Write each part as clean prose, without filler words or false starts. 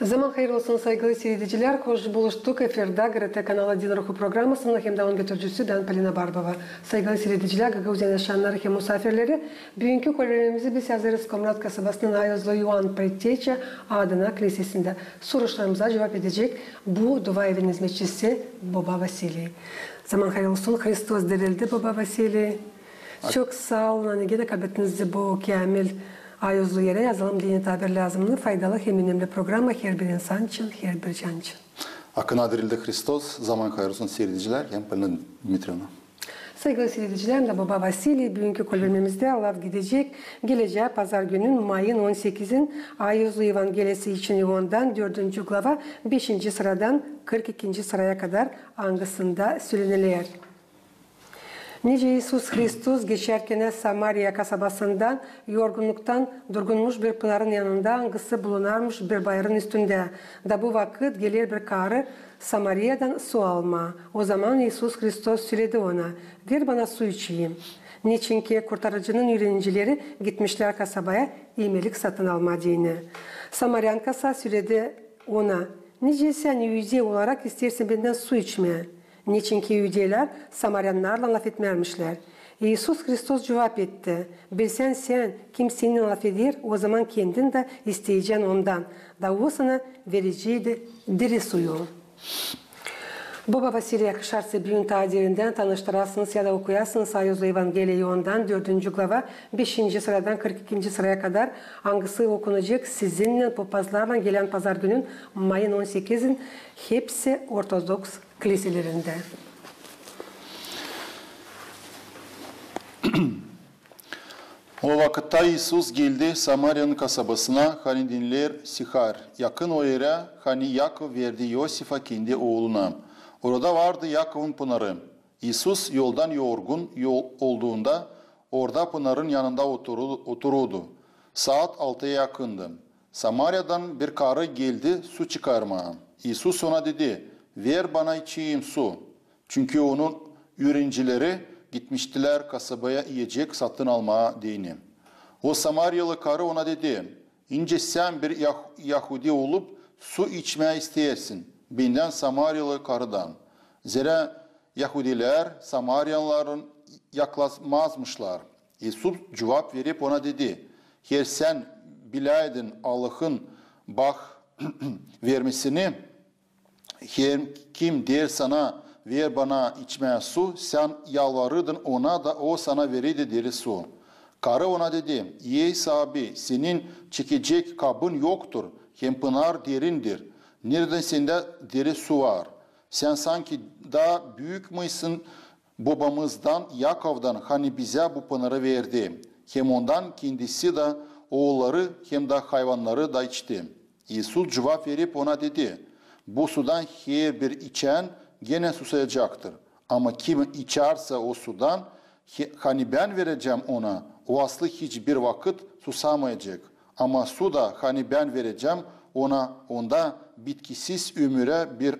Zaman hayırlı olsun saygılı seyirciler. Hoş buluştuk. Efirde GRT Kanal 1 Ruhu programısının hem de onun götürücüsü Dan Polina Barbova. Saygılı seyirciler, Gagavuzyan yaşayanlar hem misafirleri. Bugünkü kolejimizi biz yazarız Komrat kasabasının Ayozlu Yuan Pretteçe adına kilisesinde soruşlarımıza cevap edecek bu dua evinin hizmetçisi Baba Vasili. Zaman hayırlı olsun. Hristos dirildi Baba Vasili. Çok sağ olun. Gene kabetinizi bu kamil Ayozlu yere yazalım dini tabir lazımlı, faydalı hem önemli programı her bir insan için, her bir can için. Akına dirildi Hristos, zaman hayırlısın seyirciler, hem Polina Dmitrievna. Saygılı seyirciler de Baba Vasili, bugünkü kolonimizde Allah gidecek. Geleceği pazar günün Mayın 18'in Ayozlu Evangelisi için Yuvan'dan 4. glava 5. sıradan 42. sıraya kadar angısında söylenilir. Nice İsus Hristos geçerken Samarya kasabasından yorgunluktan durgunmuş bir pınarın yanında angısı bulunarmış bir bayırın üstünde. Da bu vakit gelir bir karı Samarya'dan su alma. O zaman İsus Hristos söyledi ona, ver bana su içeyim. Niçin ki kurtarıcının öğrencileri gitmişler kasabaya iyilik satın alma diyene. Samaryan kasa söyledi ona, nice sen yüce olarak istersen benden su içme. Niçin ki Yüceler Samaryanlarla laf etmermişler. İsus Hristos cevap etti. Bilsen sen kim senin laf eder, o zaman kendin de isteyeceksin ondan. Da o sana vereceğiydi diri suyu. Baba Vasili yakışarsa bugün tadirinden tanıştırasınız ya da okuyasınız Ayozlu Evangeliyi ondan 4. glava 5. sıradan 42. sıraya kadar hangisi okunacak sizinle papazlarla gelen pazar günün Mayın 18'in hepsi Ortodoks kiliselerinde. O vakitte İsus geldi Samarya'nın kasabasına, hani dinler Sihar. Yakın o yere, hani Yakov verdi Yosif'a kendi oğluna. Orada vardı Yakov'un pınarı. İsus yoldan yorgun olduğunda orada pınarın yanında otururdu. Saat 6'ya yakındı. Samarya'dan bir karı geldi su çıkarmaya. İsus ona dedi, ver bana içeyim su. Çünkü onun öğrencileri gitmiştiler kasabaya yiyecek satın almaya diyene. O Samaryalı karı ona dedi, ince sen bir Yahudi olup su içmeye istersin. Benden Samaryalı karıdan. Zira Yahudiler Samaryalıların yaklaşmazmışlar. İsus cevap verip ona dedi, her sen bileydin Allah'ın vermesini, kim der sana ver bana içmeye su, sen yalvarırdın ona da o sana verirdi deri su. Karı ona dedi, ey sahibi senin çekecek kabın yoktur, hem pınar derindir. Nereden sende deri su var? Sen sanki daha büyük müysün babamızdan Yakov'dan hani bize bu pınarı verdi. Hem ondan kendisi de oğulları hem de hayvanları da içti. İsus cevap verip ona dedi, bu sudan her bir içen gene susayacaktır. Ama kim içerse o sudan hani ben vereceğim ona, o aslı hiçbir vakit susamayacak. Ama su da hani ben vereceğim onda bitkisiz ömüre bir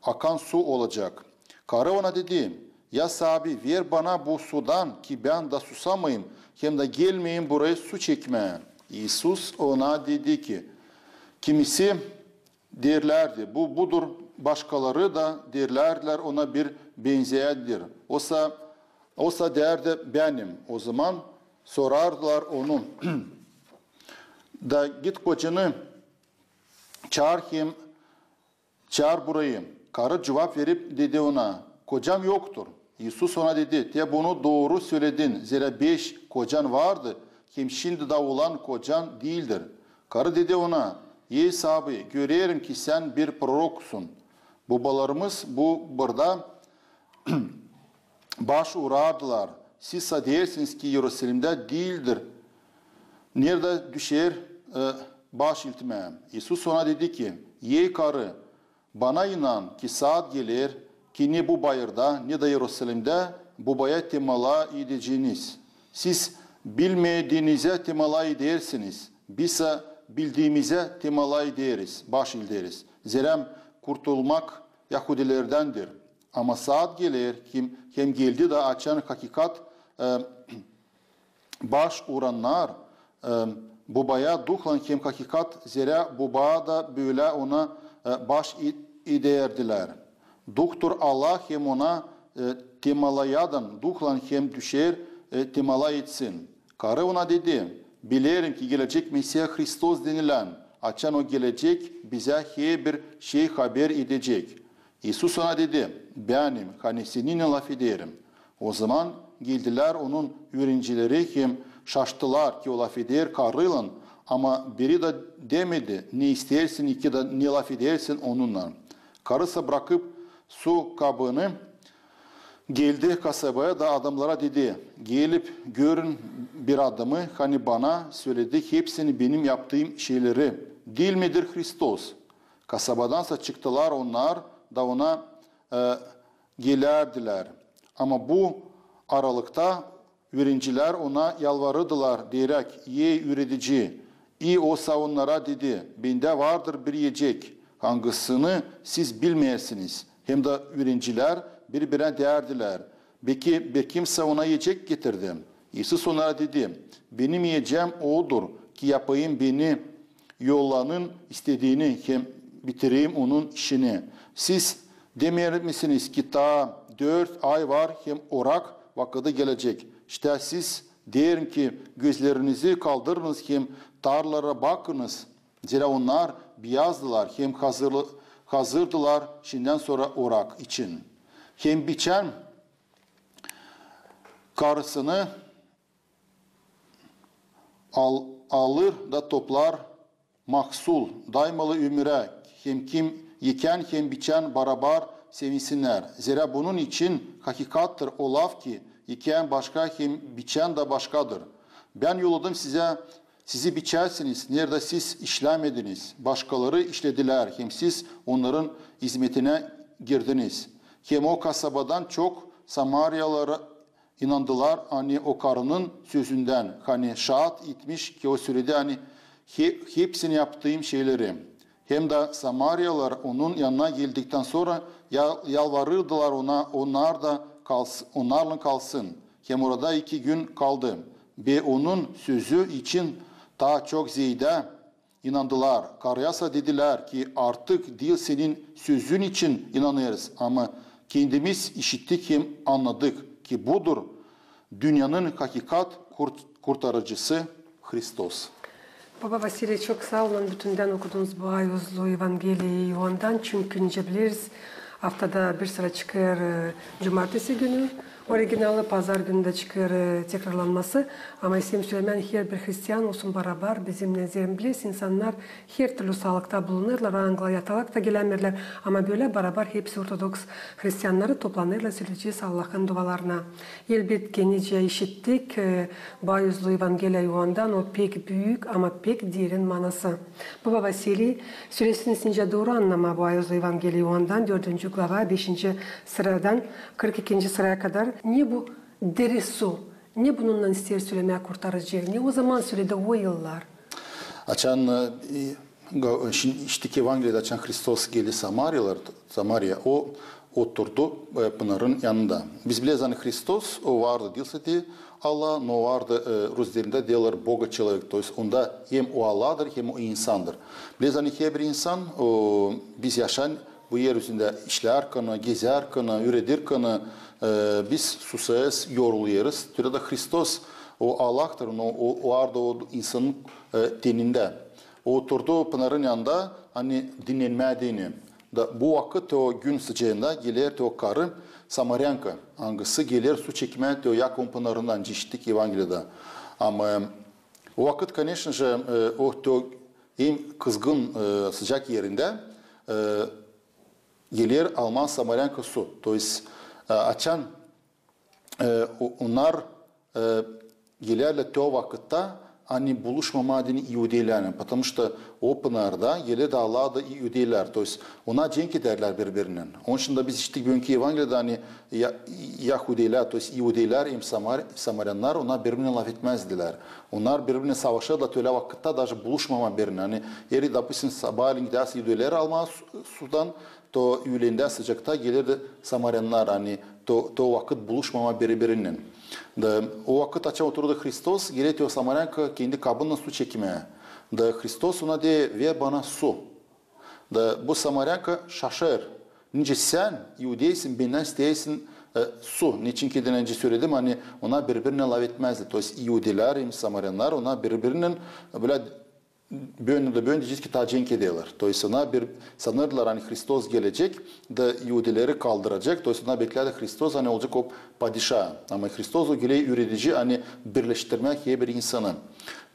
akan su olacak. Karı ona dedi, ya sahibi ver bana bu sudan ki ben de susamayayım, hem de gelmeyin buraya su çekmeye. İsus ona dedi ki, kimisi derlerdi, bu budur, başkaları da derlerler ona bir benzeyendir. Oysa derdi benim. O zaman sorardılar onu, da git kocanı çağır burayı. Karı cevap verip dedi ona, kocam yoktur. İsus ona dedi, te bunu doğru söyledin. Zira 5 kocan vardı, hem şimdi de olan kocan değildir. Karı dedi ona, ey sahibi, görüyorum ki sen bir proroksun. Babalarımız burada baş uğradılar. Siz dersiniz ki Yerusalim'de değildir. Nerede düşer baş iltime? İsus ona dedi ki, ey karı, bana inan ki saat gelir ki ne bu bayırda ne de Yerusalim'de babaya temala edeceğiniz. Siz bilmediğinize temala edersiniz. Bizse bildiğimize temala ederiz, baş ederiz. Zira kurtulmak Yahudilerdendir. Ama saat gelir hem geldi de açan hakikat baş uğranlar Bubaya duhlan hem hakikat zira bubaya da böyle ona baş ideyerdiler. Duhtur Allah hem ona temalayadan duhlan hem düşer temalay etsin. Karı ona dedi, bilirim ki gelecek Mesih Hristos denilen, açan o gelecek bize her bir şey haber edecek. İsus ona dedi, benim hani seninle laf ederim. O zaman geldiler onun öğrencileri hem şaştılar ki o laf eder karıyla, ama biri de demedi, ne istersin iki de ne laf edersin onunla. Karısı bırakıp su kabını geldi kasabaya da adamlara dedi, gelip görün bir adamı hani bana söyledi hepsini benim yaptığım şeyleri. Değil midir Hristos? Kasabadansa çıktılar onlar da ona gelerdiler. Ama bu aralıkta öğrenciler ona yalvardılar diyerek, ey üretici, iyi olsa onlara dedi, bende vardır bir yiyecek, hangisini siz bilmeyesiniz. Hem de öğrenciler birbirine derdiler. Belki bir kimse ona yiyecek getirdi. İsus onlara dedi, benim yiyeceğim odur ki yapayım beni yollanın istediğini hem bitireyim onun işini. Siz demeyer misiniz ki ta 4 ay var hem orak vakti gelecek. İşte siz derim ki gözlerinizi kaldırınız hem tarlalara bakınız. Zira onlar beyazdılar hem hazırdılar şimdiden sonra orak için. Hem biçen karısını alır da toplar mahsul daymalı ömüre hem kim yeken hem biçen beraber sevinsinler. Zira bunun için hakikattır o laf ki yeken başka hem biçen de başkadır. Ben yolladım sizi biçersiniz. Nerede siz işlemediniz. Başkaları işlediler. Hem siz onların hizmetine girdiniz. Hem o kasabadan çok Samaryalılara inandılar hani o karının sözünden. Hani şahit etmiş ki o sürede hani hepsini yaptığım şeyleri. Hem de Samaryalılar onun yanına geldikten sonra yalvarırdılar ona, onlarla kalsın. Hem orada 2 gün kaldı. Ve onun sözü için daha çok ziyade inandılar. Karıyasa dediler ki artık değil senin sözün için inanıyoruz. Ama kendimiz işittik hem anladık ki budur dünyanın hakikat kurtarıcısı Hristos. Baba Vasile çok sağ olun bütünden okuduğunuz bu ayuzlu Evangeliyi ondan çünkü biliriz haftada bir sıra çıkar cumartesi günü. Orijinali pazar günü de çıkar tekrarlanması. Ama isim söylemen her bir Hristiyan olsun beraber bizimle zirembiliyiz. İnsanlar her türlü sağlıkta bulunurlar, Angla yatalak da gelenirler. Ama böyle beraber hepsi Ortodoks Hristiyanları toplanırlar, söyleyeceğiz Allah'ın dualarına. Elbette nice işittik. Bayuzlu Evangeliyi ondan o pek büyük ama pek derin manası. Baba Vasili süresini since doğru anlama Bayuzlu Evangeliyi ondan 4. glava 5. sıradan 42. sıraya kadar. Ne bu deri su? Ne bununla ister söylemeye kurtarıcı? Ne o zaman söyledi o yıllar? Açan işteki Evangeli'de açan Hristos geldi Samarya o oturdu Pınar'ın yanında. Biz biliyoruz hani Hristos o vardı değilse de Allah no vardı Ruslarında diyorlar Boga человек. То есть onda hem o Allah'dır hem o insandır. Biliyoruz hani her bir insan biz yaşayan bu yeryüzünde işler kanı, gezer kanı, üredir kanı biz susayız, yoruluyoruz. Türede Hristos o Allah'tır, o arada o insanın teninde. O oturdu Pınar'ın yanında hani dinlenmediğini. Bu vakit o gün sıcağında gelir o karı Samaryanka. Hangisi gelir su çekmeye o Yakon Pınar'ından işittik Evangeli'de. Ama o vakit, конечно же, o en kızgın sıcak yerinde gelir Alman Samaryanka su. То есть açan onlar gelirler o vakitte hani buluşmamadığını İhudilerle. Потому что o pınarda gelir de Allah'a da İhudiler. То есть ona cenk ederler birbirinden. Onun için de biz işte bugünkü Evangeli'de hani Yahudiler, то есть İhudiler hem Samaryanlar ona birbirine laf etmezdiler. Onlar birbirine savaşırlar öyle vakitte daha buluşmama birbirine. Hani yeri допустим sabahleyin giderse İhudileri almaya sudan to yüğünde sıcakta gelirdi Samaryanlar hani to vakit buluşmama birbirinin. Da o vakit açan oturdu Hristos geldi o Samaryanka kendi kabından su çekmeye. Da Hristos ona de ver bana su. Da bu Samaryanka şaşır. Nice sen Yudeysin benden isteyesin su. Niçin ki önce söyledim hani ona birbirine laf etmezdi. To jest Yudiler, Samaryanlar ona birbirinin böyle böyle diyeceğiz ki tacenk ediyorlar. To jest ona bir sanırlar hani Hristos gelecek da Yudileri kaldıracak. To jest ona beklerdi Hristos hani olacak o padişah. Ama Hristos o gele üretici hani birleştirmek bir insanı.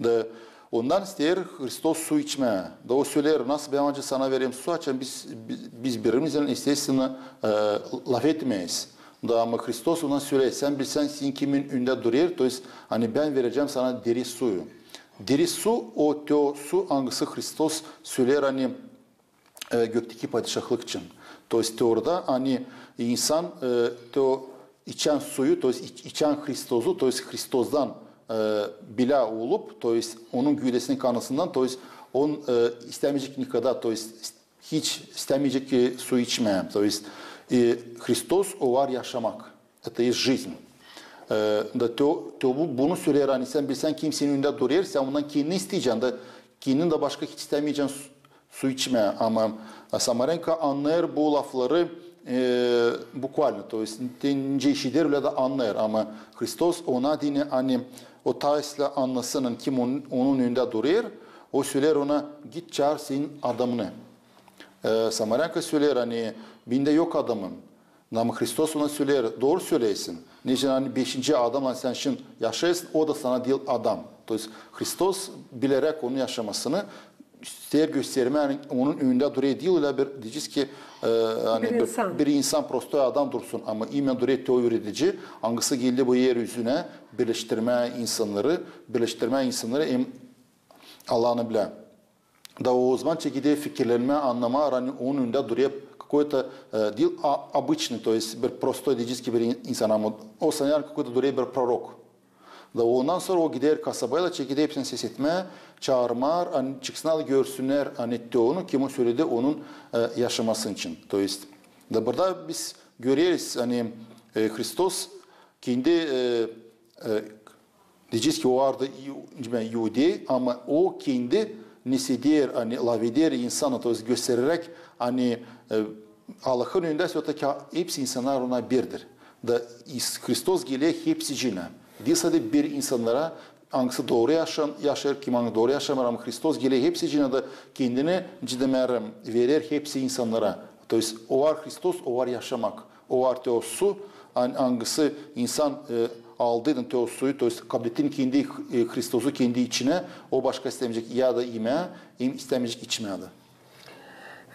Da ondan ister Hristos su içmeye. Da o söyler nasıl ben önce sana vereyim su açan biz birbirimizden istesini laf etmeyiz. Da ama Hristos ona söyler sen bilsen senin kimin önünde duruyor. To jest hani ben vereceğim sana deri suyu. Deri su o teo su hangisi Hristos söyler hani gökteki padişahlık için. To jest orada hani insan teo içen suyu, to jest içen Hristos'u, to jest Hristos'dan bile olup, to jest onun güdesinin kanısından, to jest on istemeyecek nikada, to jest hiç istemeyecek ki su içmeye. To есть Hristos o var yaşamak. Это есть жизнь. Da bunu söyler hani sen bilsen kimsenin önünde duruyor, sen ondan kendini isteyeceksin de kendin de başka hiç istemeyeceksin su içmeye. Ama Samaryanka anlar bu lafları bukvalno. To есть ince işidir öyle de anlar. Ama Hristos ona dine hani o taisle anlasının kim onun önünde duruyor, o söyler ona git çağır senin adamını. Samaryanka söyler hani binde yok adamım. Ama Hristos ona söyler doğru söyleyesin. Niçin hani 5. adamla sen şimdi yaşayasın o da sana değil adam. To есть Hristos bilerek onu yaşamasını ister gösterme yani onun önünde duruyor değil öyle bir diyeceğiz ki hani bir insan prosto adam dursun ama imen duruyor teo üretici hangisi geldi bu yeryüzüne birleştirme insanları Allah'ını bile. Da o zaman çekide fikirlenme anlama hani onun önünde duruyor какой-то değil обычный, то есть bir простой diyeceğiz ki bir insan ama o sanıyorum какой-то duruyor bir prorok. Da ondan sonra o gider kasabayla çekide hepsini ses etmeye çağırmar, hani çıksınlar görsünler hani onu kim o söyledi onun yaşaması için. To есть da burada biz görüyoruz hani Hristos kendi diyeceğiz ki o vardı Yahudi ama o kendi nesidir hani laveder insanı to есть göstererek hani Allah'ın önünde öteki hepsi insanlar ona birdir. Da Hristos geliyor hepsi cine. Değilse de bir insanlara hangisi doğru yaşar, kim hangi doğru yaşamar ama Hristos geliyor hepsi cine de kendini cidemerim verir hepsi insanlara. To есть o var Hristos, o var yaşamak. O var teo su, hangisi insan aldıydın teo suyu, to есть kabul ettin kendi Hristos'u kendi içine, o başka istemeyecek ya da yemeye, istemeyecek içmeye de.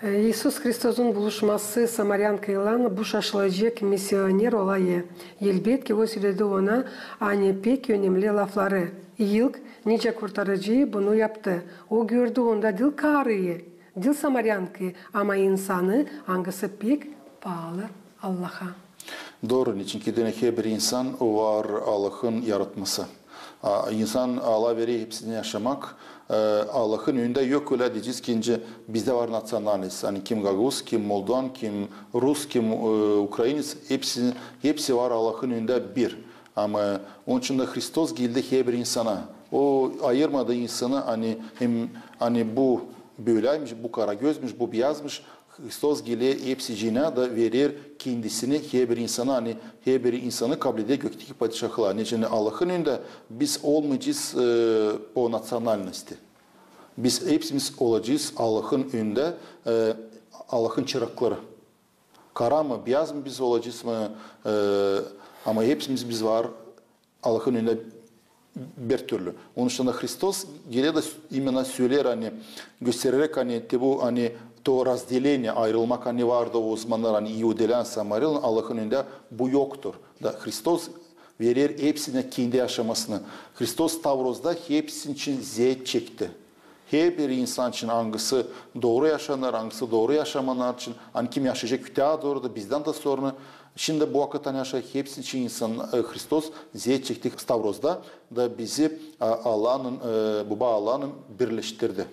Иисус Христос'un buluşması Samaryanka'yla bu şaşılacak misyoner olayı. Elbette o söyledi ona hani pek önemli lafları. İlk nice kurtarıcı bunu yaptı. O gördü onda dil karıyı, dil Samaryanka'yı ama insanı hangisi pek pahalı Allah'a. Doğru. Çünkü her bir insan o var Allah'ın yaratması. İnsan Allah veriyor hepsini yaşamak. Allah'ın önünde yok öyle diyeceğiz ki bizde var nasyonalist. Hani kim Gaguz, kim Moldovan, kim Rus, kim Ukraynis hepsi var Allah'ın önünde bir. Ama onun için de Hristos geldi her bir insana. O ayırmadığı insanı hani bu böyleymiş, bu kara gözmüş, bu beyazmış. Hristos geliyor hepsi cine da verir kendisini her bir insana hani her bir insanı kabul ediyor gökteki padişahlığa. Yani Allah'ın önünde biz olmayacağız o nasyonalnosti. Biz hepimiz olacağız Allah'ın önünde Allah'ın çırakları. Kara mı beyaz mı biz olacağız mı ama hepimiz biz var Allah'ın önünde bir türlü. Onun için de Hristos geliyor da imенно söyler hani göstererek hani bu hani to разделение, ayrılmak hani vardı o zamanlar hani Yahudilerin Samaryalıların Allah'ın önünde bu yoktur. Da Hristos verir hepsine kendi yaşamasını. Hristos Tavroz'da hepsinin için ziyet çekti. Her bir insan için hangisi doğru yaşanır, hangisi doğru yaşamanlar için hani kim yaşayacak kütüğa doğru da bizden de sonra şimdi bu vakitten yaşayacak hepsi için insan Hristos ziyet çekti Tavroz'da da bizi Allah'ın birleştirdi.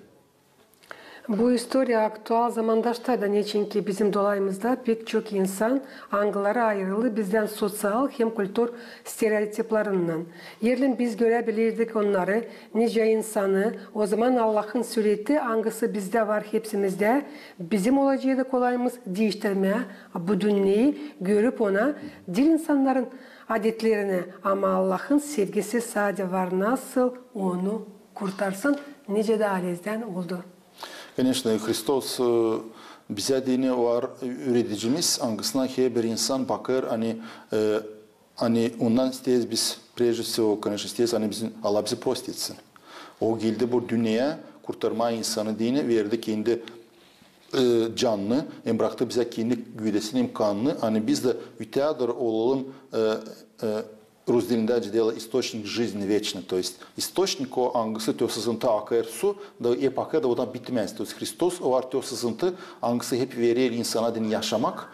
Bu historia aktual zamandaşta da ne çünkü bizim dolayımızda pek çok insan angılara ayrılı bizden sosyal hem kültür stereotiplarından. Yerlen biz görebilirdik onları, nice insanı, o zaman Allah'ın sureti angısı bizde var hepsimizde. Bizim olacağı da kolayımız değiştirmeye, bu dünyayı görüp ona dil insanların adetlerini ama Allah'ın sevgisi sadece var nasıl onu kurtarsın nice de alezden oldu. Конечно, Hristos bize dini var üreticimiz. Angısına her bir insan bakır. Hani ondan isteyiz biz prежде всего, конечно, isteyiz hani bizim Allah bizi prost etsin. O geldi bu dünyaya kurtarma insanı dini verdi kendi canlı. Hem bıraktı bize kendi güdesini imkanını. Hani biz de ütüyadır olalım Rus dilinde дело источник жизни вечный. То есть источник o angısı teo sızıntı akar su da hep akar da odan bitmez. То есть Hristos o var teo sızıntı angısı hep verir insana din yaşamak.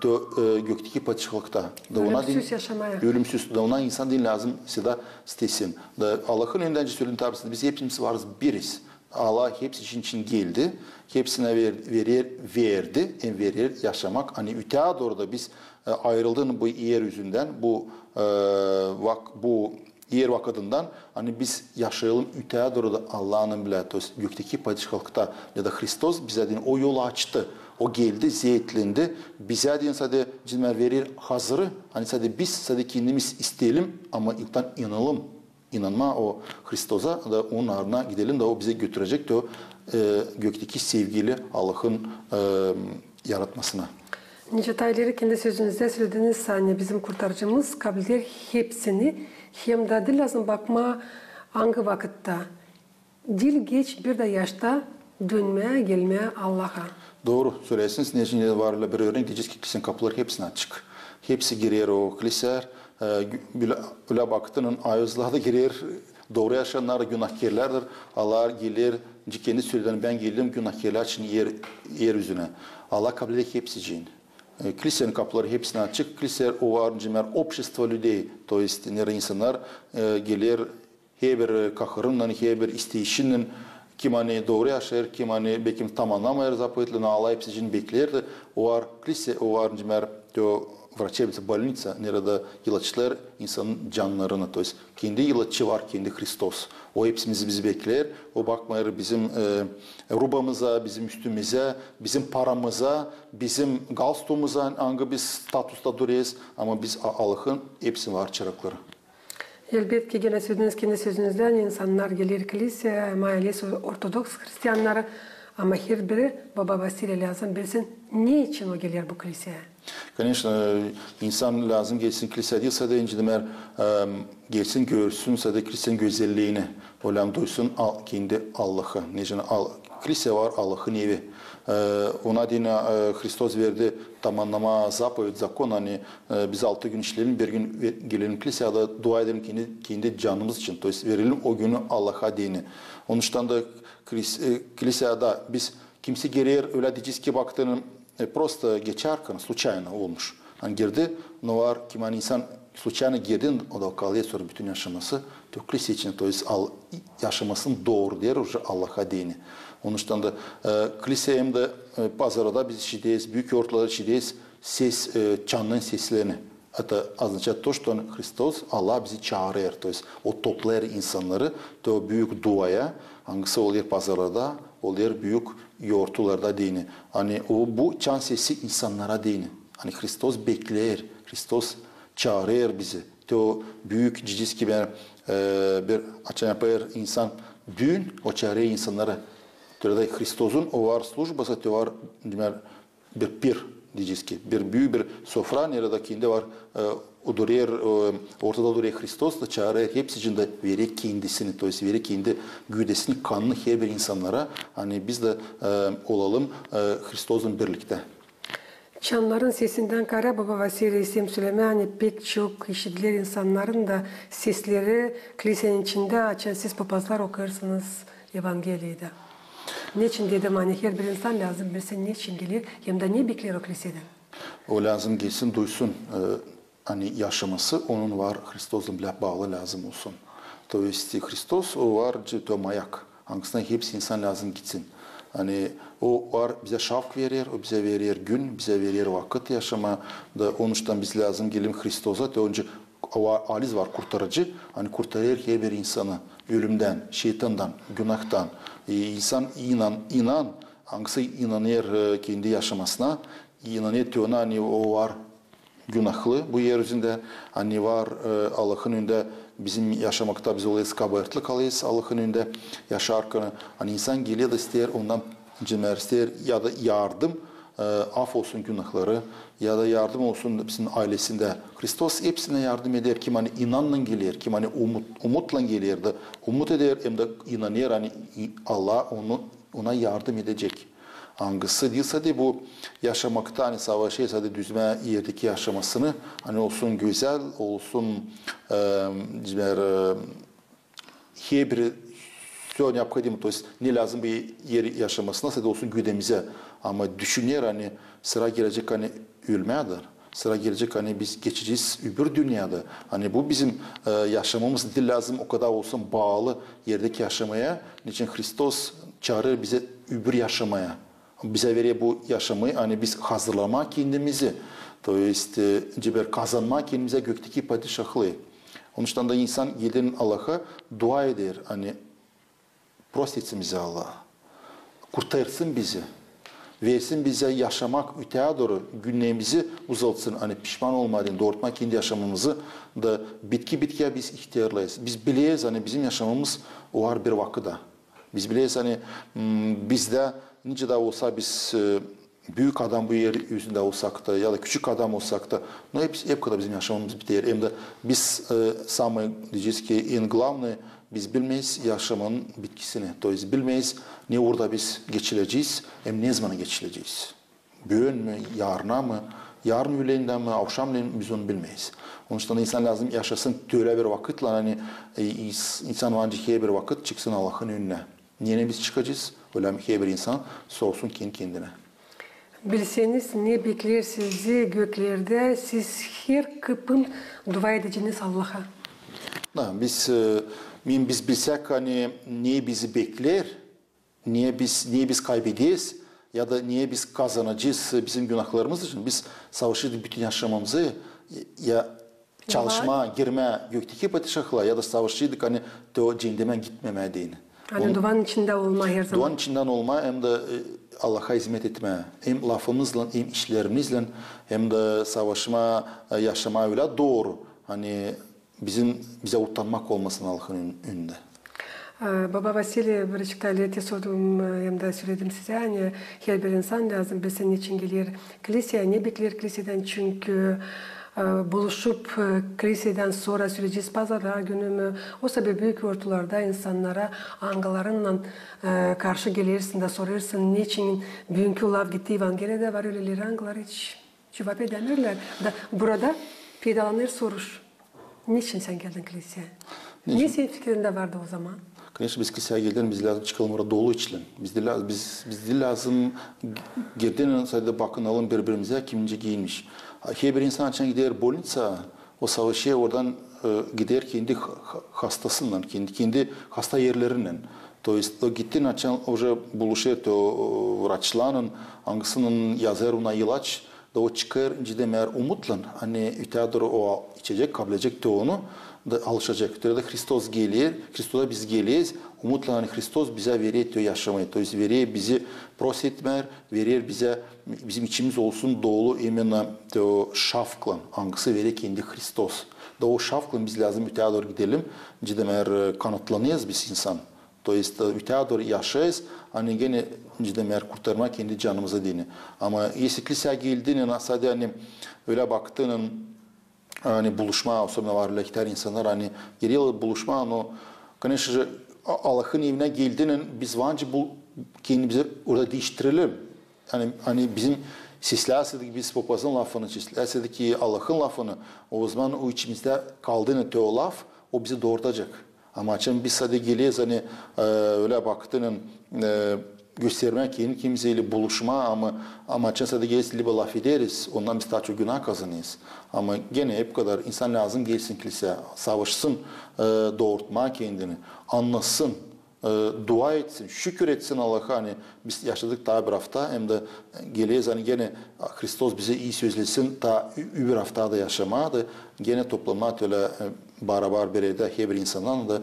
Teo gökteki paçalıkta. Ölümsüz yaşamaya. Ölümsüz. Da ona insan din lazım seda istesin. Da Allah'ın önünde söylediğin tabirinde biz hepimiz varız biriz. Allah hepsi için geldi. Hepsine verdi. Verir yaşamak. Hani ütüya doğru da biz ayrıldığın bu yeryüzünden, bu yer vakadından hani biz yaşayalım ütüya doğru da Allah'ın bile gökteki padişahlıkta ya da Hristos bize din o yolu açtı. O geldi, zeytlendi. Bize din sadece cizmer verir hazırı. Hani sadece biz sadece kendimiz isteyelim ama ilkten inanalım. İnanma o Hristos'a da onun ardına gidelim de o bize götürecek de o gökteki sevgili Allah'ın yaratmasına. Nicetayları kendi sözünüzde söylediğiniz saniye bizim kurtarıcımız kabul eder hepsini hem de dil lazım bakma hangi vakitte. Dil geç bir de yaşta dönmeye gelmeye Allah'a. Doğru söylüyorsunuz. Necinde varla bir örnek diyeceğiz ki kilisenin kapıları hepsine açık. Hepsi girer o kiliseler. Öyle baktığının ayızlığa da girer. Doğru yaşayanlar da günahkarlardır. Allah gelir. Kendi söylediğini ben geldim günahkarlar için yeryüzüne. Allah kabul eder hepsi için. Kilisenin kapıları hepsine açık. Kiliseler o var общество людей. То есть insanlar gelir her bir kahırından, her bir isteyişinin kim hani doğru yaşar, kim hani belki tamamlamayır zapoyetlerini Allah hepsi için beklerdi. O var kilise, o var врачебница, больница, nerede ilaçlar insanın canlarını. То есть kendi ilaççı var, kendi Hristos. O hepsimizi bizi bekler. O bakmayır bizim rubamıza, bizim üstümüze, bizim paramıza, bizim galstumuza hangi biz statusta duruyoruz. Ama biz Allah'ın hepsi var çırakları. Elbette gene sözünüz kendi sözünüzden insanlar gelir kilise, maalesef Ortodoks Hristiyanları ama her biri Baba Vasile lazım bilsin. Ne için o gelir bu kiliseye? Конечно, insan lazım gelsin kilise değilse de incidemer gelsin görsünse de kilisenin güzelliğini. Olam duysun kendi Allah'ı. Kilise var Allah'ın evi. Ona dine Hristos verdi tamamlama zapoyut zakon hani biz 6 gün işleyelim bir gün gelelim kiliseye da dua edelim kendi canımız için. To есть verelim o günü Allah'a dini. Onun için de kilisede biz kimse gelir öyle diyeceğiz ki baktığının просто geçerken случайно olmuş. Hani girdi, ne var ki hani insan случайно girdi, o da kalıyor sonra bütün yaşaması. Kilise için, to есть yaşamasının doğru der Allah'a dini. Onun için de kilise hem de pazarda biz işiteyiz, büyük ortalarda işiteyiz ses, çanların seslerini. Это означает то, что Hristos, Allah bizi çağırır. То есть o toplar insanları o büyük duaya, hangisi oluyor pazarlarda, oluyor büyük yortularda dini. Hani bu çan sesi insanlara dini. Hani Hristos bekler, Hristos çağırır bizi. O büyük cicis gibi bir açan yapar insan düğün, o çağırır insanları. Türede Hristos'un o var slujbası, o var bir pir. Diyeceğiz ki bir büyük bir sofra nerede kendi var ortada duruyor Hristos da çağırır hepsi için de verir kendisini to есть verir kendi güdesini kanını her bir insanlara hani biz de olalım Hristos'un birlikte. Çanların sesinden Kara Baba Vasile İslam Süleymani pek çok işitilir insanların da sesleri kilisenin içinde açan siz papazlar okuyorsunuz Evangeliye'de. Niçin dedim hani her bir insan lazım bilsin niçin gelir hem de ne bekler o kiliseden? O lazım gelsin duysun hani yaşaması onun var Hristos'un bile bağlı lazım olsun. To есть Hristos o var ciddi mayak. Hangisine hepsi insan lazım gitsin. Hani o var bize şavk verir, o bize verir gün, bize verir vakit yaşama. Da onuştan biz lazım gelim Hristos'a. De önce aliz var kurtarıcı. Hani kurtarır ki bir insanı ölümden, şeytandan, günahtan. İnsan inan, hangisi inanır kendi yaşamasına, inanır ki ona hani o var günahlı bu yeryüzünde, hani var Allah'ın önünde bizim yaşamakta biz olayız kabahatli kalıyız Allah'ın önünde yaşarken. Hani insan geliyor da ister ondan cömert ister ya da yardım, af olsun günahları ya da yardım olsun bizim ailesinde. Hristos hepsine yardım eder. Kim hani inanla gelir, kim hani umutla gelirdi. Umut eder hem de inanır hani Allah ona yardım edecek. Hangisi değilse de bu yaşamakta hani savaşıysa da düzme yerdeki yaşamasını hani olsun güzel, olsun bir все необходимо, то есть ne lazım bir yer yaşamasına da olsun güdemize. Ama düşünür hani sıra gelecek hani ölmeyedir. Sıra gelecek hani biz geçeceğiz öbür dünyada. Hani bu bizim yaşamamız değil lazım o kadar olsun bağlı yerdeki yaşamaya. Niçin Hristos çağırır bize öbür yaşamaya. Bize veriyor bu yaşamayı hani biz hazırlama kendimizi. То есть kazanma kendimize gökteki padişahlığı. Onun için de insan gelen Allah'a dua eder. Hani prost etsin bize Allah. Kurtarsın bizi. Versin bize yaşamak öteye doğru günlerimizi uzaltsın. Hani pişman olmadan doğrultma kendi yaşamımızı da bitkiye biz ihtiyarlayız. Biz biliyoruz hani bizim yaşamımız o var bir vakitte. Biz biliyoruz hani bizde nice de olsa biz büyük adam bu yer yüzünde olsak da ya da küçük adam olsak da hep kadar bizim yaşamımız biter. Hem de biz самое diyeceğiz ki en главное biz bilmeyiz yaşamanın bitkisini. То есть bilmeyiz ne orada biz geçileceğiz hem ne zaman geçileceğiz. Bugün mü, yarına mı, yarın öğlenden mi, akşamleyin biz onu bilmeyiz. Onun için insan lazım yaşasın öyle bir vakitle hani insan ancak bir vakit çıksın Allah'ın önüne. Niye biz çıkacağız? Öyle bir insan sorsun kendine. Bilseniz ne bekler sizi göklerde, siz her kıpın dua edeceğiniz Allah'a. Biz bilsek hani niye bizi bekler, niye biz kaybedeceğiz ya da niye biz kazanacağız bizim günahlarımız için. Biz savaşı bütün yaşamamızı ya çalışma, girme, gökteki padişahla ya da savaşıydık hani o cehenneme gitmemeye değil. Hani duanın içinde olma her zaman. Duanın içinden olma hem de Allah'a hizmet etme. Hem lafımızla hem işlerimizle hem de savaşma, yaşama öyle doğru. Hani bize utanmak olmasın Allah'ın önünde. Baba Vasili birazcık da ileride sordum hem de söyledim size hani her bir insan lazım bilsin için gelir kiliseye ne bekler kiliseden çünkü buluşup kiliseden sonra süreceğiz pazarlar günü mü o sebebi büyük ortalarda insanlara angalarınla karşı gelirsin de sorarsın niçin bugünkü lav gitti evangelide var öyleleri angalar hiç cevap edemirler da burada pedalanır soruş niçin sen geldin kiliseye? Ne senin fikrinde vardı o zaman? Конечно, biz kiliseye gelden biz lazım çıkalım orada dolu içlen. Biz lazım girdiğin sadece bakınalım birbirimize kimince giyinmiş. Her bir insan için gider bolnica, o savaşıya oradan gider kendi hastasından, kendi hasta yerlerinden. То есть o gittin açan уже buluşuyor o vraçlanın hangisinin yazar ona ilaç da o çıkar cidden meğer umutlan hani ötedir o içecek kabul edecek de onu da alışacak. Türede Hristos gelir, Hristosa biz geliyiz. Umutla hani Hristos bize verir diyor yaşamayı. To есть verir bizi prosetmer, verir bize bizim içimiz olsun dolu emine o şafkla hangisi verir kendi Hristos. Da o şafkla biz lazım öteye doğru gidelim. Cidden meğer kanıtlanıyız biz insan. To есть öteye doğru yaşayız. Hani gene cidden meğer kurtarma kendi canımıza dini. Ama eski kiliseye geldiğinde sadece hani öyle baktığının hani buluşma, особенно var lekter insanlar hani geliyor buluşma onu, конечно же Allah'ın evine geldiğinin biz bence bu kendimizi orada değiştirelim. Hani bizim seslersek biz papazın lafını, seslersek ki Allah'ın lafını, o zaman o içimizde kaldığını o laf o bizi doğurtacak. Ama açın biz sadece geliyoruz hani öyle baktığının göstermek kimseyle buluşma ama açın sadece gelirse laf ederiz. Ondan biz daha çok günah kazanırız. Ama gene hep kadar insan lazım gelsin kiliseye, savaşsın, doğurtma kendini, anlasın. dua etsin, şükür etsin Allah'a. Hani biz yaşadık daha bir hafta hem de geleyiz hani gene Hristos bize iyi sözlesin ta bir hafta da yaşamaya da gene toplama öyle barabar berede her bir insandan da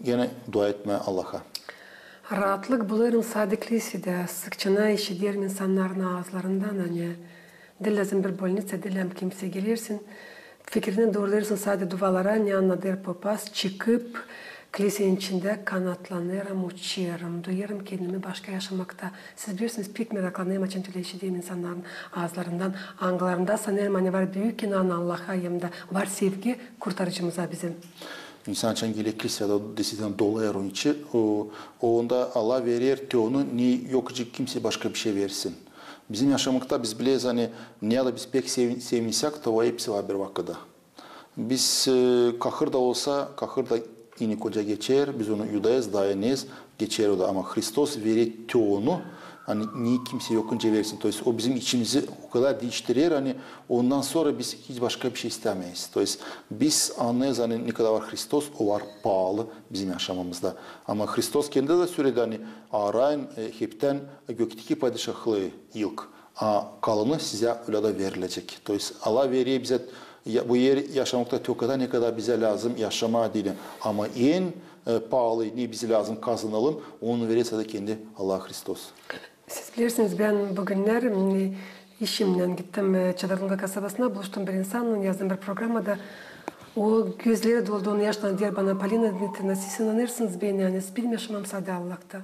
gene dua etme Allah'a. Rahatlık bulurum sadıklıysa da sıkçana işitiyorum insanların ağızlarından hani dilazım bir bolnitsa dilem kimse gelirsin fikrini doğrularısın sadece duvalara ne anladır papaz çıkıp kilisenin içinde kanatlanırım, uçuyorum, duyarım kendimi başka yaşamakta. Siz bilirsiniz pek meraklanayım açın tüle işiteyim insanların ağızlarından, anılarında sanırım hani var büyük inan Allah'a hem de var sevgi kurtarıcımıza bizim. İnsan için gerekli ya da desiden dolayar onun için. Onda Allah verir ki onu ne yok ki kimse başka bir şey versin. Bizim yaşamakta biz biliyoruz hani ne ya da biz pek sevminsek de o hepsi var bir vakıda. Biz kahır da olsa kahır da inik hoca geçer. Biz onu yudayız, dayanıyız. Geçer o da ama Hristos verir ki onu hani niye kimse yokunca versin. Dolayısıyla o bizim içimizi o kadar değiştirir hani ondan sonra biz hiç başka bir şey istemeyiz. Dolayısıyla biz anlayız hani ne kadar var Hristos o var pahalı bizim yaşamamızda. Ama Hristos kendi de söyledi hani arayın hepten gökteki padişahlığı ilk. Kalanı size öyle de verilecek. Dolayısıyla Allah veriyor bize bu yer yaşamakta o kadar ne kadar bize lazım yaşama değil. Ama en pahalı ne bize lazım kazanalım onu verirse de kendi Allah Hristos. Siz bilirsiniz ben bugünler işimden gittim Çadırlıga kasabasına buluştum bir insanla yazdım bir programda. O gözleri dolduğunu yaşlan diyor bana Polina Dmitryevna siz inanırsınız beni yani bilmiyorum sadece Allah'ta.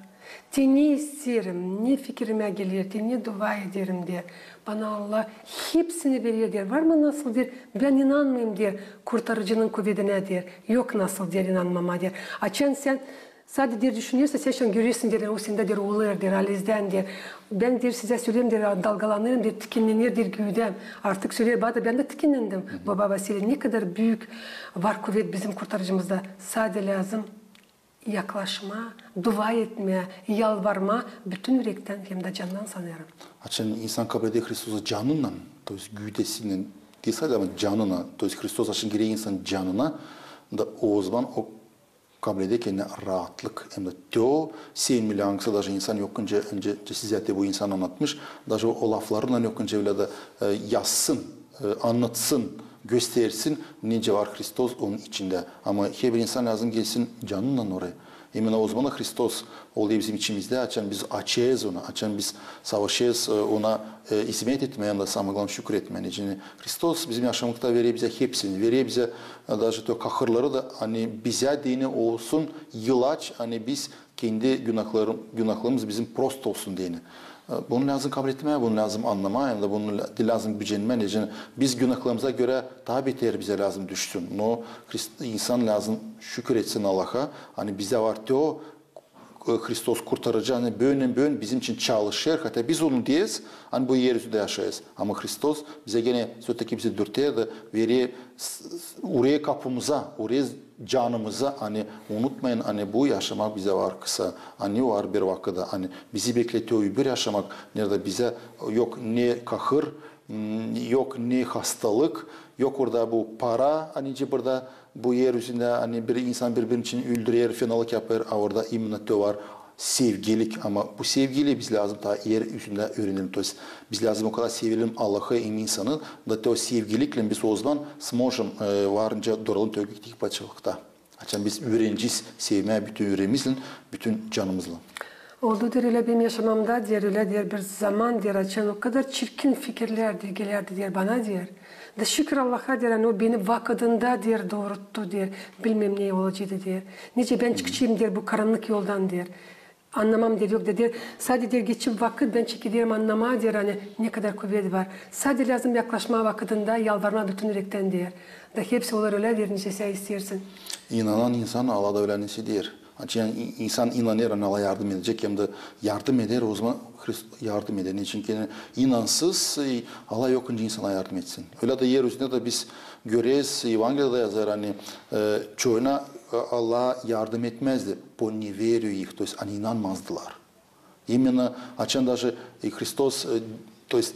Te ne isterim, ne fikrime gelir, te ne dua ederim diye. Bana Allah hepsini veriyor diyor. Var mı nasıl diyor, ben inanmayayım diyor. Kurtarıcının kuvvetine diyor. Yok nasıl diyor inanmama diyor. Açan sen sadece diyor düşünüyorsa sen şu an görüyorsun diyor. O sende diyor olur diyor, alizden diyor. Ben diyor size söyleyeyim diyor, dalgalanırım diyor, tikinlenir diyor güydem. Artık söylüyor bana ben de tikinlendim. Baba Vasili ne kadar büyük var kuvvet bizim kurtarıcımızda. Sadece lazım yaklaşma, dua etme, yalvarma bütün yürekten hem de candan sanırım. Açın insan kabul ediyor Hrisos'u canından, to jest güydesinin değil sadece ama canına, to jest Hristos açın gereği insan canına da o zaman o kabul ediyor kendine rahatlık. Hem de teo sevmeli hangisi даже insan yokunca önce size bu insan anlatmış, даже o laflarından yokunca bile de yazsın, anlatsın, göstersin nece var Hristos onun içinde. Ama her bir insan lazım gelsin canından oraya. Именно o zaman Hristos oluyor bizim içimizde. Açan biz açığız ona, açan biz savaşıyoruz ona hizmet etmeye, hem de самое şükür etmeye. Yani Hristos bizim yaşamakta veriyor bize hepsini, veriyor bize даже o kahırları da hani bize dini olsun yılaç, hani biz kendi günahlarımız bizim prost olsun dini. Bunu lazım kabul etmeye, bunu lazım anlamaya, yani bunu lazım gücenmeye. Yani biz günahlarımıza göre daha beter bize lazım düşsün. No, insan lazım şükür etsin Allah'a. Hani bize var diyor, Hristos kurtarıcı, hani böyle bizim için çalışır. Hatta biz onu diyiz, hani bu yeryüzünde yaşayız. Ama Hristos bize gene söteki bizi dürtüyor da veriyor oraya kapımıza, oraya canımıza, hani unutmayın hani bu yaşamak bize var kısa. Hani var bir vakitte hani bizi bekletiyor bir yaşamak. Nerede bize yok ne kahır, yok ne hastalık, yok orada bu para, hani burada bu yeryüzünde hani bir insan birbirinin için öldürüyor, fenalık yapar. Orada imnatı var, sevgilik ama bu sevgili biz lazım ta yeryüzünde öğrenelim. Biz lazım o kadar sevelim Allah'ı insanı da o sevgilikle biz o zaman sможем varınca duralım gökteki padişahlıkta. Açan biz öğreneceğiz sevmeye bütün yüreğimizle, bütün canımızla. Oldu der öyle benim yaşamamda der öyle der bir zaman der açan o kadar çirkin fikirler der gelirdi der bana der. Da şükür Allah'a der hani o beni vakadında der doğrulttu der. Bilmem ne olacaktı der. Nice ben çıkacağım der bu karanlık yoldan der. Anlamam der yok der. Sadece der geçip vakit ben çekilirim anlama der hani ne kadar kuvvet var. Sadece lazım yaklaşma vakitinde yalvarma bütün yürekten der. Da hepsi olur öyle der nice sen istersin. İnanan insan Allah'da öğrenisi der. Yani insan inanır, Allah yardım edecek hem de yardım eder o zaman Hristos yardım eder. Çünkü inansız Allah yokunca insana yardım etsin. Öyle de yeryüzünde de biz görüyoruz, Evangeli'de yazar hani çoğuna Allah yardım etmezdi. Po neverию их, то есть они inanmazdılar. Именно, açan даже Hristos, то есть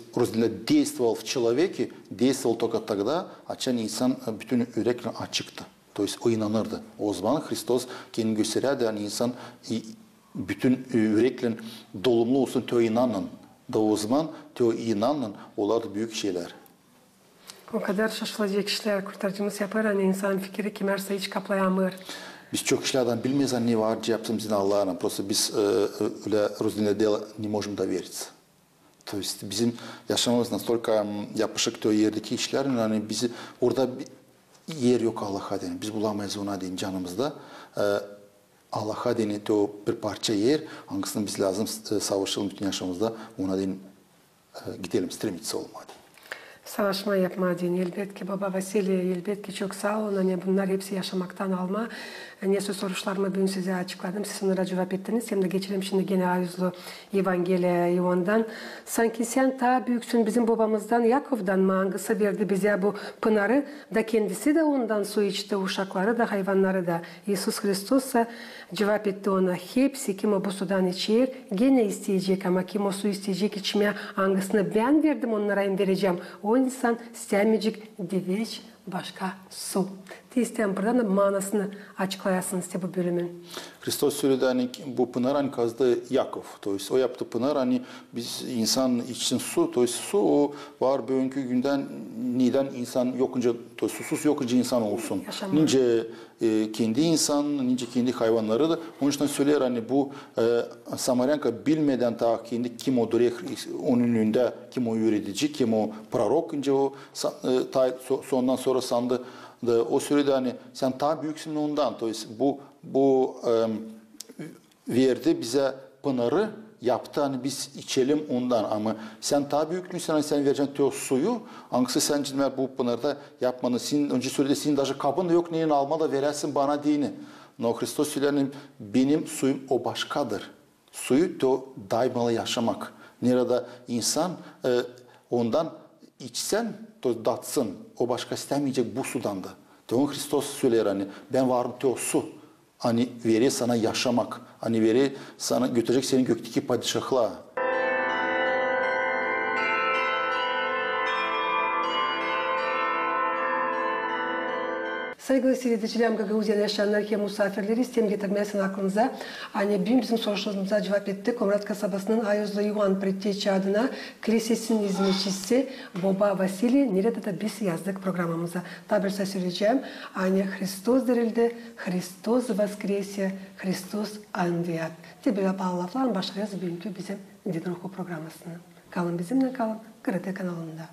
действовал в человеке, действовал только тогда, açan insan bütün yürekle açıktı. То есть o inanırdı. O zaman Hristos kendini göstererdi. Yani insan bütün yürekle dolumlu olsun teo inanın. Da o zaman teo inanın. Onlar da büyük şeyler. O kadar şaşılacak işler kurtarıcımız yapar. Hani insan fikri kimerse hiç kaplayamır. Biz çok işlerden bilmeyiz ne var yaptığımızın Allah'ına. Просто biz öyle rutinle değil ne можем довериться. То есть bizim yaşamımız настолько yapışık o yerdeki işlerin yani bizi orada yer yok Allah'a deyin. Biz bulamayız ona deyin canımızda. Allah'a deyin o bir parça yer hangisini biz lazım savaşalım bütün yaşamımızda ona deyin gidelim stремиться olmadı. Savaşma yapma deyin. Elbette baba Vasili, elbette çok sağ olun. Hani bunlar hepsi yaşamaktan alma. Neyse sorularımı bugün size açıkladım. Siz onlara cevap ettiniz. Hem de geçelim şimdi gene Ayuzlu Evangeliya Ion'dan. Sanki sen daha büyüksün bizim babamızdan Yakov'dan mı hangisi verdi bize bu pınarı da kendisi de ondan su içti uşakları da hayvanları da. İsus Hristus'a cevap etti ona. Hepsi kim o bu sudan içer gene isteyecek ama kim o su isteyecek içmeye hangisini ben verdim onlara vereceğim. O insan istemeyecek deveç başka su. İsteyen buradan da manasını açıklayasınız işte bu bölümün. Hristos söyledi hani bu pınar hani kazdı Yakov. O yaptı pınar hani biz insan için su. Su o var bugünkü günden neden insan yokunca susuz yokunca insan olsun. Nice kendi insan, nice kendi hayvanları da. Onun için söyler hani bu Samaryanka bilmeden ta kendi kim o direkt onun önünde kim o yönetici, kim o prorok ince o sondan sonra sandı. O sürede hani sen daha büyüksün ondan. Bu verdi bize pınarı yaptı hani biz içelim ondan ama sen daha büyüksün hani sen vereceksin o suyu hangisi sen cidden bu pınarda yapmanı senin önce söyledi senin daha kabın da yok neyin alma da verersin bana dini. No Hristos söyler benim suyum o başkadır. Suyu to daima yaşamak. Nerede insan ondan içsen to datsın. O başka istemeyecek bu sudan da. Onun Hristos söyler hani ben varım te o su. Hani veri sana yaşamak. Hani veri sana götürecek seni gökteki padişahlığa. Saygılı seyredicilerim, Gagauziya'da yaşayanlar ki misafirleri istem getirmesin aklınıza. Hani bizim sorularımıza cevap ettik. Komrat kasabasının Ayuzlu Ivan Pretteçi adına kilisesinin hizmetçisi Baba Vasili. Nerede de biz yazdık programımıza. Tabi söyleyeceğim. Hani Hristos dirildi, Hristos воскресе, Hristos anviyat. Böyle bağlafların başka yazı bugünkü bizim Din Ruhu programısını. Kalın bizimle kalın. Kırıte kanalında.